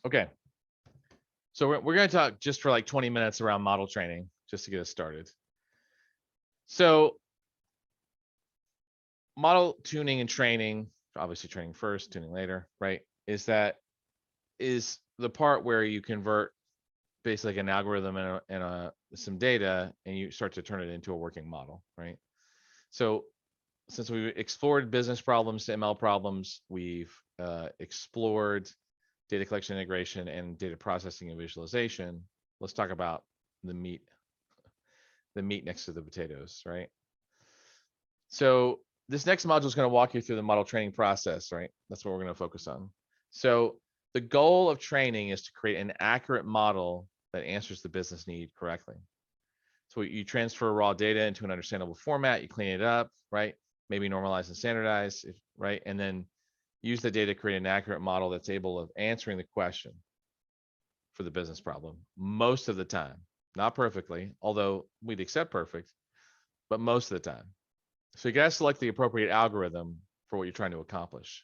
Okay. So we're going to talk just for like 20 minutes around model training, just to get us started. So model tuning and training, obviously training first, tuning later, right? Is the part where you convert basically like an algorithm and some data, and you start to turn it into a working model, right? So since we explored business problems to ML problems, we've explored data collection, integration, and data processing and visualization. Let's talk about the meat next to the potatoes, right? So this next module is going to walk you through the model training process, right? That's what we're going to focus on. So the goal of training is to create an accurate model that answers the business need correctly. So you transfer raw data into an understandable format, you clean it up, right? Maybe normalize and standardize, right? And then use the data to create an accurate model that's able of answering the question for the business problem most of the time. Not perfectly, although we'd accept perfect, but most of the time. So you got to select the appropriate algorithm for what you're trying to accomplish.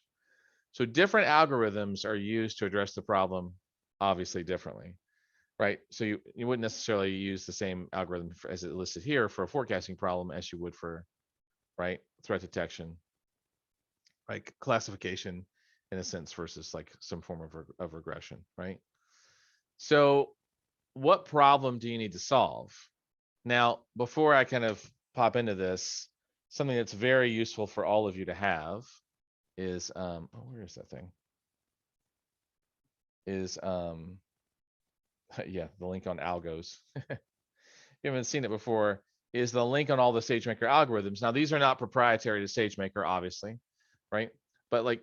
So different algorithms are used to address the problem, obviously differently, right? So you wouldn't necessarily use the same algorithm as it listed here for a forecasting problem as you would for, right, threat detection, like classification in a sense versus like some form of regression, right? So what problem do you need to solve? Now, before I kind of pop into this, something that's very useful for all of you to have is where is that thing? Is yeah, the link on algos. You haven't seen it before, is the link on all the SageMaker algorithms. Now, these are not proprietary to SageMaker, obviously, right? But like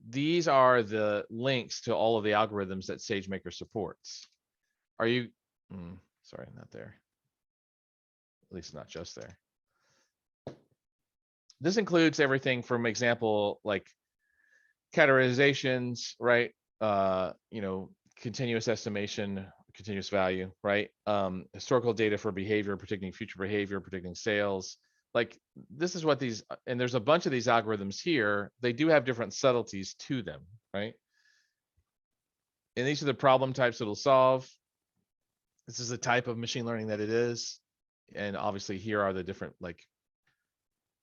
these are the links to all of the algorithms that SageMaker supports. Are you, sorry, not there. At least not just there. This includes everything from example, like categorizations, right? Continuous estimation, continuous value, right? Historical data for behavior, predicting future behavior, predicting sales. Like this is what these, and there's a bunch of these algorithms here. They do have different subtleties to them, right? And these are the problem types it'll solve. This is the type of machine learning that it is. And obviously here are the different like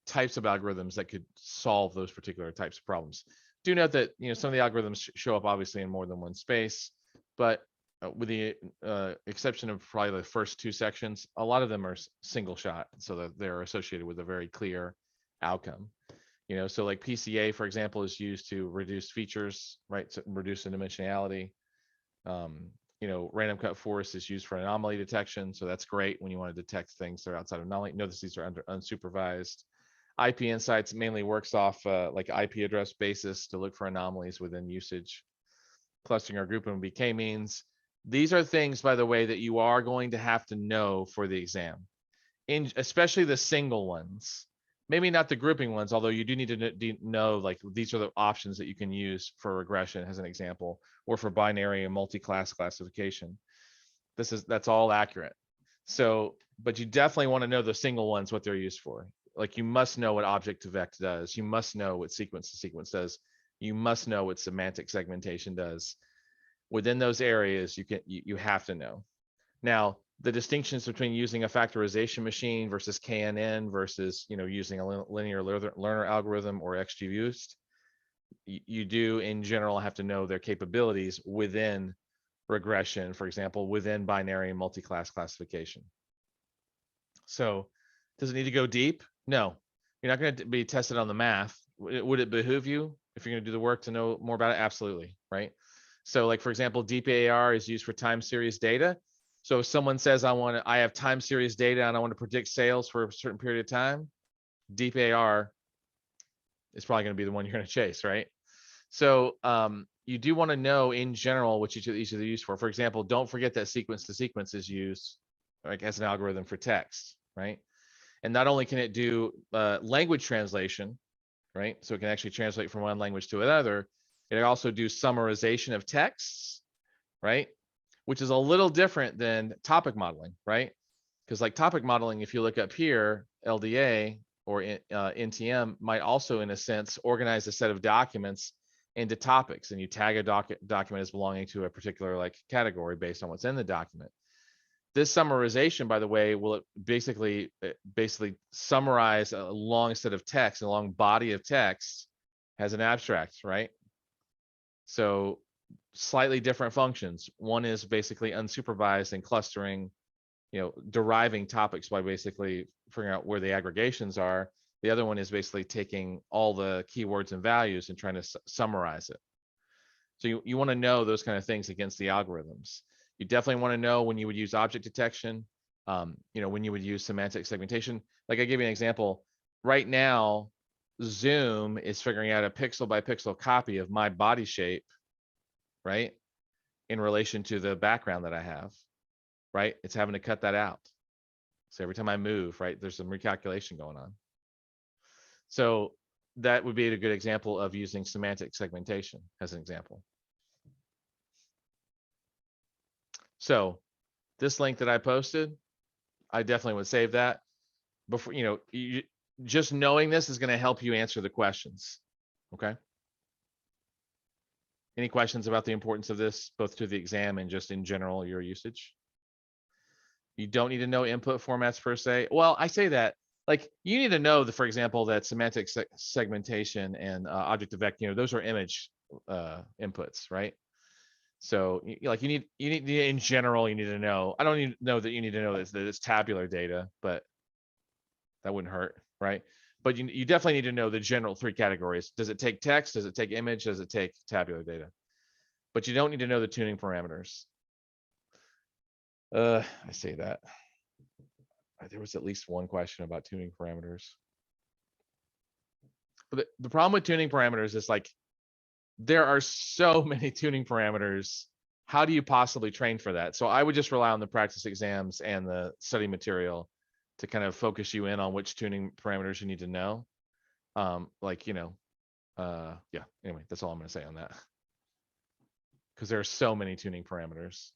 types of algorithms that could solve those particular types of problems. Do note that some of the algorithms show up obviously in more than one space, but with the exception of probably the first two sections, a lot of them are single shot, so that they're associated with a very clear outcome. So like PCA, for example, is used to reduce features, right? So reduce the dimensionality. Random cut forest is used for anomaly detection, so that's great when you want to detect things that are outside of anomaly. Notice these are unsupervised. IP Insights mainly works off like IP address basis to look for anomalies within usage. Clustering or grouping with k-means. These are things, by the way, that you are going to have to know for the exam, especially the single ones. Maybe not the grouping ones, although you do need to know like these are the options that you can use for regression as an example, or for binary and multi-class classification. That's all accurate. So, but you definitely want to know the single ones, what they're used for. Like you must know what object to vect does. You must know what sequence to sequence does. You must know what semantic segmentation does. Within those areas, you have to know. Now, the distinctions between using a factorization machine versus KNN versus using a linear learner algorithm or XGBoost, you do in general have to know their capabilities within regression, for example, within binary and multi-class classification. So does it need to go deep? No, you're not going to be tested on the math. Would it behoove you if you're going to do the work to know more about it? Absolutely, right? So like, for example, DeepAR is used for time series data. So if someone says, I have time series data and I want to predict sales for a certain period of time, DeepAR is probably going to be the one you're going to chase, right? So you do want to know in general what each of these are used for. For example, don't forget that sequence to sequence is used like as an algorithm for text, right? And not only can it do language translation, right? So it can actually translate from one language to another. It also do summarization of texts, right? Which is a little different than topic modeling, right? Because like topic modeling, if you look up here, LDA or NTM might also, in a sense, organize a set of documents into topics, and you tag a document as belonging to a particular like category based on what's in the document. This summarization, by the way, will basically summarize a long set of text, a long body of text has an abstract, right? So slightly different functions. One is basically unsupervised and clustering, deriving topics by basically figuring out where the aggregations are. The other one is basically taking all the keywords and values and trying to summarize it. So you want to know those kind of things against the algorithms. You definitely want to know when you would use object detection, when you would use semantic segmentation. Like I give you an example. Right now, Zoom is figuring out a pixel by pixel copy of my body shape, right? In relation to the background that I have, right? It's having to cut that out. So every time I move, right, there's some recalculation going on. So that would be a good example of using semantic segmentation as an example. So this link that I posted, I definitely would save that. Before, just knowing this is going to help you answer the questions. Okay. Any questions about the importance of this, both to the exam and just in general, your usage? You don't need to know input formats per se. Well, I say that, like, you need to know that, for example, that semantic segmentation and object effect, those are image inputs, right? So like you need in general, you need to know, I don't need to know that you need to know that it's tabular data, but that wouldn't hurt, right? But you definitely need to know the general 3 categories. Does it take text? Does it take image? Does it take tabular data? But you don't need to know the tuning parameters. I say that. There was at least one question about tuning parameters. But the problem with tuning parameters is like, there are so many tuning parameters. How do you possibly train for that? So I would just rely on the practice exams and the study material to kind of focus you in on which tuning parameters you need to know. Yeah, anyway, that's all I'm going to say on that. Because there are so many tuning parameters.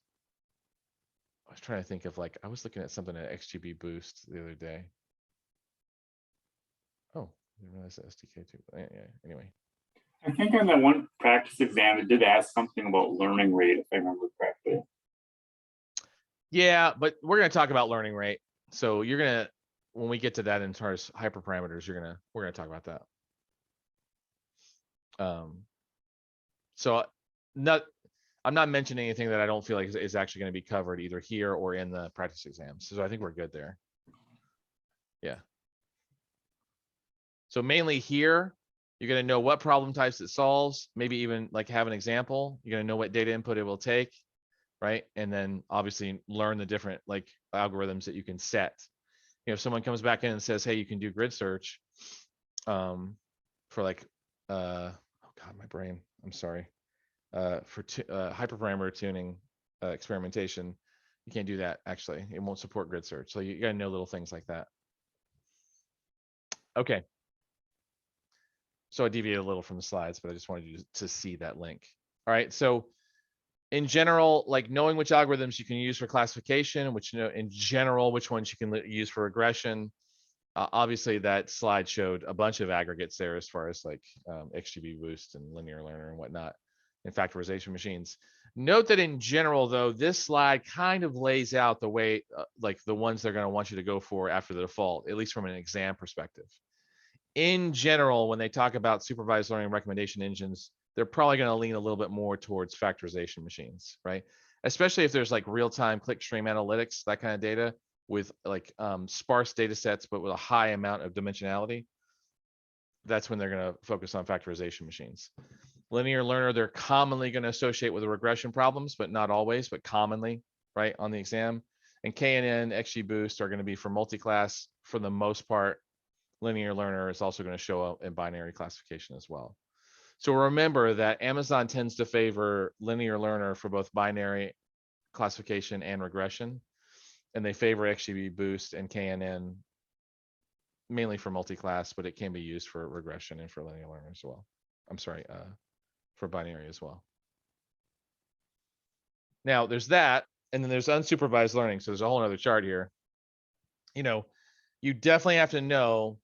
I was trying to think of I was looking at something at XGB Boost the other day. Oh, I didn't realize that SDK too. Yeah, anyway. I think on that one practice exam, it did ask something about learning rate, if I remember correctly. Yeah, but we're going to talk about learning rate. So you're going to, when we get to that in terms of hyperparameters, we're going to talk about that. So I'm not mentioning anything that I don't feel like is actually going to be covered either here or in the practice exams. So I think we're good there. Yeah. So mainly here, you're going to know what problem types it solves, maybe even have an example. You're going to know what data input it will take, right? And then obviously learn the different algorithms that you can set. If someone comes back in and says, hey, you can do grid search for oh God, my brain, I'm sorry. For hyperparameter tuning experimentation, you can't do that actually. It won't support grid search. So you got to know little things like that. Okay. So I deviated a little from the slides, but I just wanted you to see that link. All right. So in general, knowing which algorithms you can use for classification, which in general, which ones you can use for regression. Obviously, that slide showed a bunch of aggregates there as far as XGB Boost and linear learner and whatnot, and factorization machines. Note that in general, though, this slide kind of lays out the way, the ones they're going to want you to go for after the default, at least from an exam perspective. In general, when they talk about supervised learning recommendation engines, they're probably going to lean a little bit more towards factorization machines, right? Especially if there's real-time clickstream analytics, that kind of data with sparse data sets, but with a high amount of dimensionality. That's when they're going to focus on factorization machines. Linear learner, they're commonly going to associate with the regression problems, but not always, but commonly, right, on the exam. And KNN, XGBoost are going to be for multi-class for the most part. Linear learner is also going to show up in binary classification as well. So remember that Amazon tends to favor linear learner for both binary classification and regression, and they favor XGBoost and KNN mainly for multi-class, but it can be used for regression and for linear learner as well. I'm sorry, for binary as well. Now there's that, and then there's unsupervised learning. So there's a whole other chart here. You definitely have to know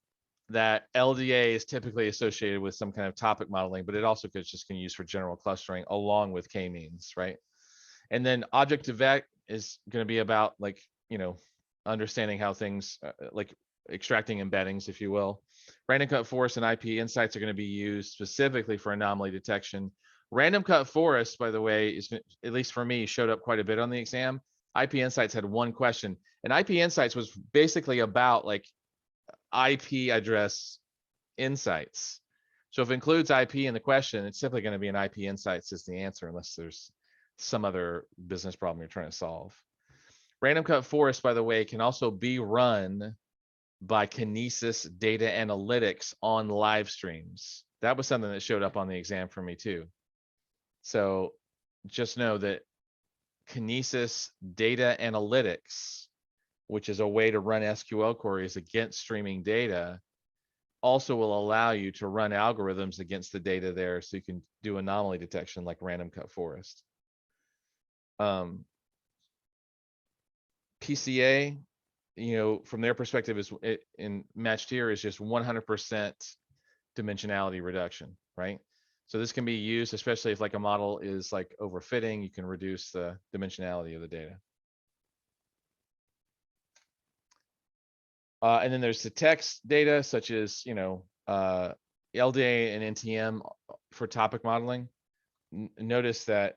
that LDA is typically associated with some kind of topic modeling, but it also could just can use for general clustering along with k-means, right? And then object-to-vec is going to be about like, understanding how things like extracting embeddings, if you will. Random cut forest and IP insights are going to be used specifically for anomaly detection. Random cut forest, by the way, is, at least for me, showed up quite a bit on the exam. IP insights had one question, and IP insights was basically about like IP address insights. So if it includes IP in the question, it's simply going to be an IP insights is the answer, unless there's some other business problem you're trying to solve. Random cut forest, by the way, can also be run by Kinesis data analytics on live streams. That was something that showed up on the exam for me too. So just know that Kinesis data analytics, which is a way to run SQL queries against streaming data, also will allow you to run algorithms against the data there, so you can do anomaly detection like random cut forest. PCA, from their perspective, is in matched here is just 100% dimensionality reduction, right? So this can be used, especially if like a model is like overfitting, you can reduce the dimensionality of the data. And then there's the text data, such as, LDA and NTM for topic modeling. Notice that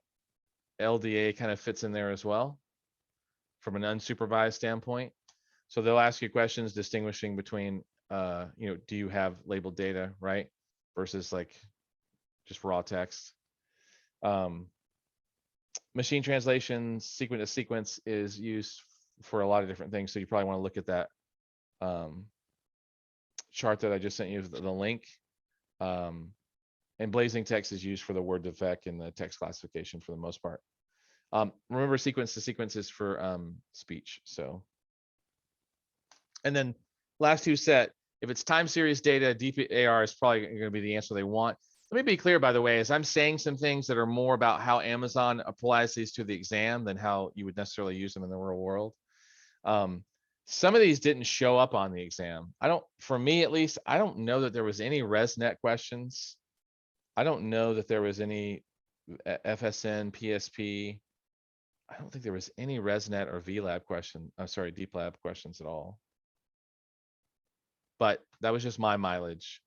LDA kind of fits in there as well from an unsupervised standpoint. So they'll ask you questions distinguishing between, do you have labeled data, right? Versus like just raw text. Machine translation, sequence to sequence is used for a lot of different things. So you probably want to look at that chart that I just sent you, the link. And blazing text is used for the word defect and the text classification for the most part. Remember, sequence to sequence is for speech. So, and then last two set, if it's time series data, DPAR is probably going to be the answer they want. Let me be clear, by the way, as I'm saying some things that are more about how Amazon applies these to the exam than how you would necessarily use them in the real world. Some of these didn't show up on the exam. For me at least, I don't know that there was any ResNet questions. I don't know that there was any FSN, PSP. I don't think there was any ResNet or VLab question. I'm sorry, DeepLab questions at all. But that was just my mileage.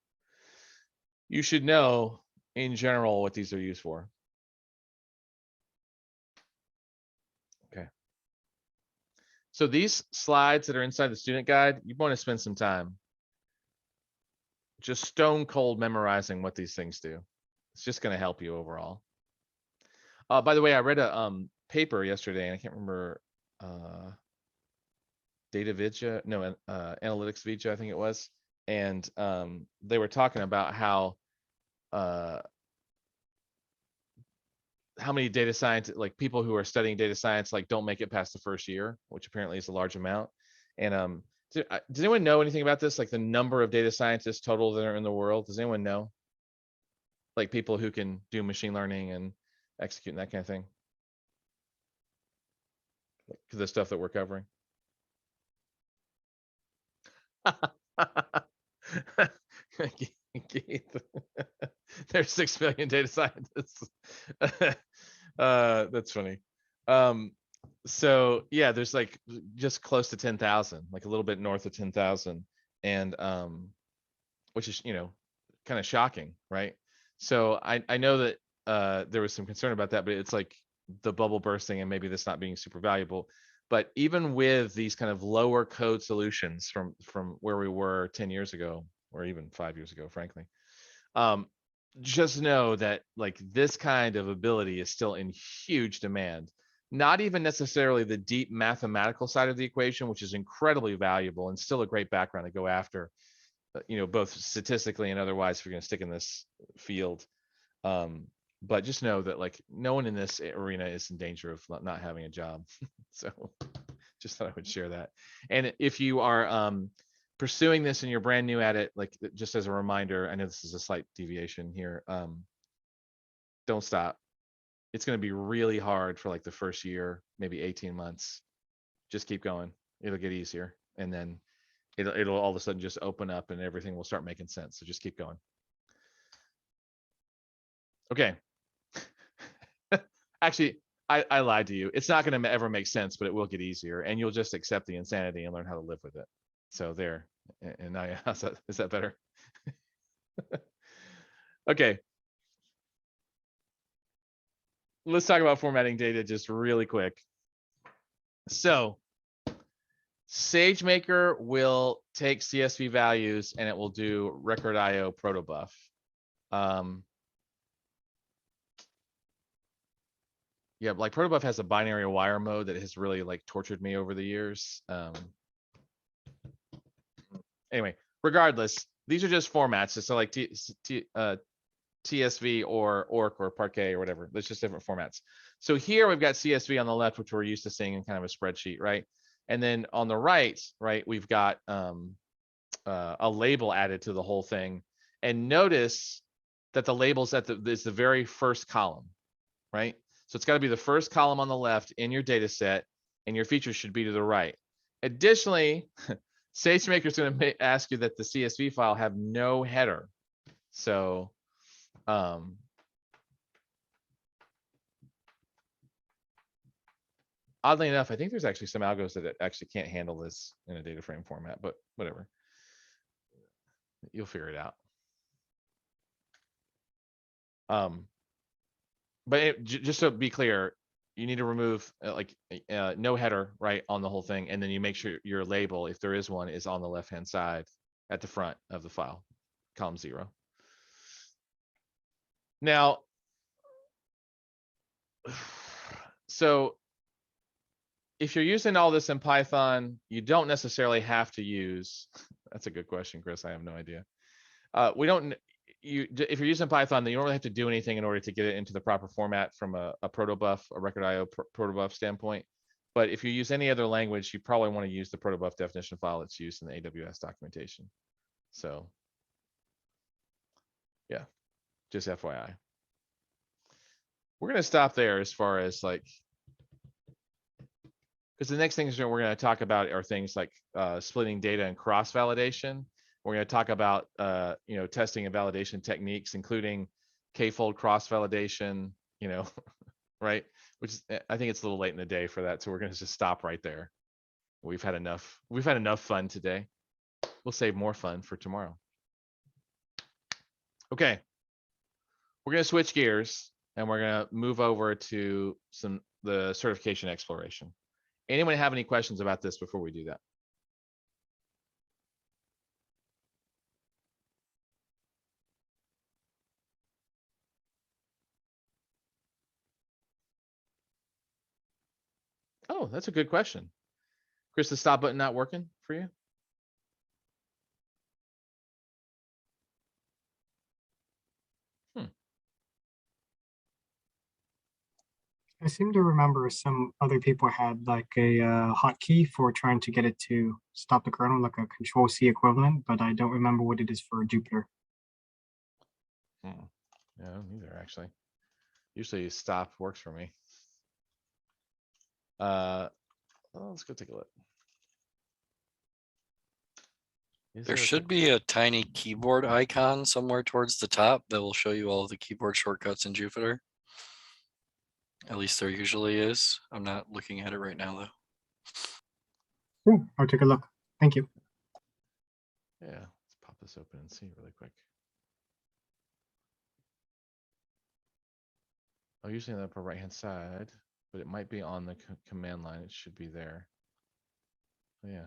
You should know in general what these are used for. Okay. So these slides that are inside the student guide, you want to spend some time just stone cold memorizing what these things do. It's just going to help you overall. By the way, I read a paper yesterday, and I can't remember Analytics Vidya, I think it was. And they were talking about how many data science, like people who are studying data science, like don't make it past the first year, which apparently is a large amount. And does anyone know anything about this? Like the number of data scientists total that are in the world? Does anyone know? Like people who can do machine learning and execute and that kind of thing? Like the stuff that we're covering. There's 6 million data scientists. That's funny. So yeah, there's like just close to 10,000, like a little bit north of 10,000, and which is kind of shocking, right? So I know that there was some concern about that, but it's like the bubble bursting and maybe this not being super valuable. But even with these kind of lower code solutions from where we were 10 years ago, or even 5 years ago, frankly, just know that like this kind of ability is still in huge demand. Not even necessarily the deep mathematical side of the equation, which is incredibly valuable and still a great background to go after, both statistically and otherwise if you're going to stick in this field. But just know that like no one in this arena is in danger of not having a job. So just thought I would share that. And if you are pursuing this and you're brand new at it, like just as a reminder, I know this is a slight deviation here. Don't stop. It's going to be really hard for like the first year, maybe 18 months. Just keep going. It'll get easier. And then it'll all of a sudden just open up and everything will start making sense. So just keep going. Okay. Actually, I lied to you. It's not going to ever make sense, but it will get easier, and you'll just accept the insanity and learn how to live with it. So there. And now, yeah, is that better? Okay. Let's talk about formatting data just really quick. So SageMaker will take CSV values and it will do record IO protobuf. Yeah, like protobuf has a binary wire mode that has really like tortured me over the years. Anyway, regardless, these are just formats. So like TSV or ORC or Parquet or whatever. There's just different formats. So here we've got CSV on the left, which we're used to seeing in kind of a spreadsheet, right? And then on the right, we've got a label added to the whole thing. And notice that the label's is the very first column, right? So it's got to be the first column on the left in your data set, and your features should be to the right. Additionally, SageMaker is going to ask you that the CSV file have no header. So oddly enough, I think there's actually some algos that actually can't handle this in a data frame format, but whatever. You'll figure it out. But just to be clear, you need to remove no header right on the whole thing, and then you make sure your label, if there is one, is on the left-hand side at the front of the file, column 0. Now, so if you're using all this in Python, you don't necessarily have to use. That's a good question, Chris. I have no idea. We don't. If you're using Python, then you don't really have to do anything in order to get it into the proper format from a protobuf, a record IO protobuf standpoint. But if you use any other language, you probably want to use the protobuf definition file that's used in the AWS documentation. So, yeah, just FYI. We're going to stop there as far as like, because the next things we're going to talk about are things like splitting data and cross-validation. We're going to talk about testing and validation techniques, including k-fold cross-validation, right? Which is, I think it's a little late in the day for that, so we're going to just stop right there. We've had enough fun today. We'll save more fun for tomorrow. Okay, we're going to switch gears and we're going to move over to the certification exploration. Anyone have any questions about this before we do that? Oh, that's a good question. Chris, the stop button not working for you? I seem to remember some other people had like a hotkey for trying to get it to stop the kernel, like a Control-C equivalent, but I don't remember what it is for Jupyter. Yeah, neither actually. Usually stop works for me. Well, let's go take a look. There should be a tiny keyboard icon somewhere towards the top that will show you all of the keyboard shortcuts in Jupyter. At least there usually is. I'm not looking at it right now though. Ooh, I'll take a look. Thank you. Yeah, let's pop this open and see really quick. Oh, usually on the upper right-hand side, but it might be on the command line. It should be there. Oh, yeah.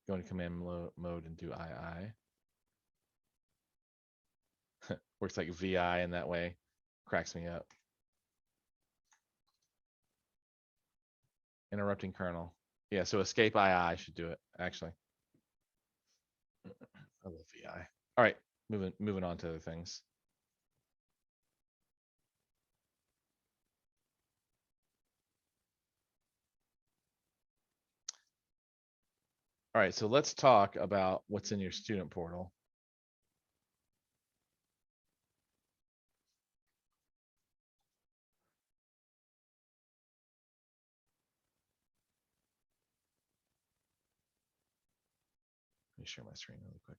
Go into command mode and do II. Works like VI in that way. Cracks me up. Interrupting kernel. Yeah, so escape II should do it, actually. I love VI. All right, moving on to other things. All right, so let's talk about what's in your student portal. me share my screen really quick.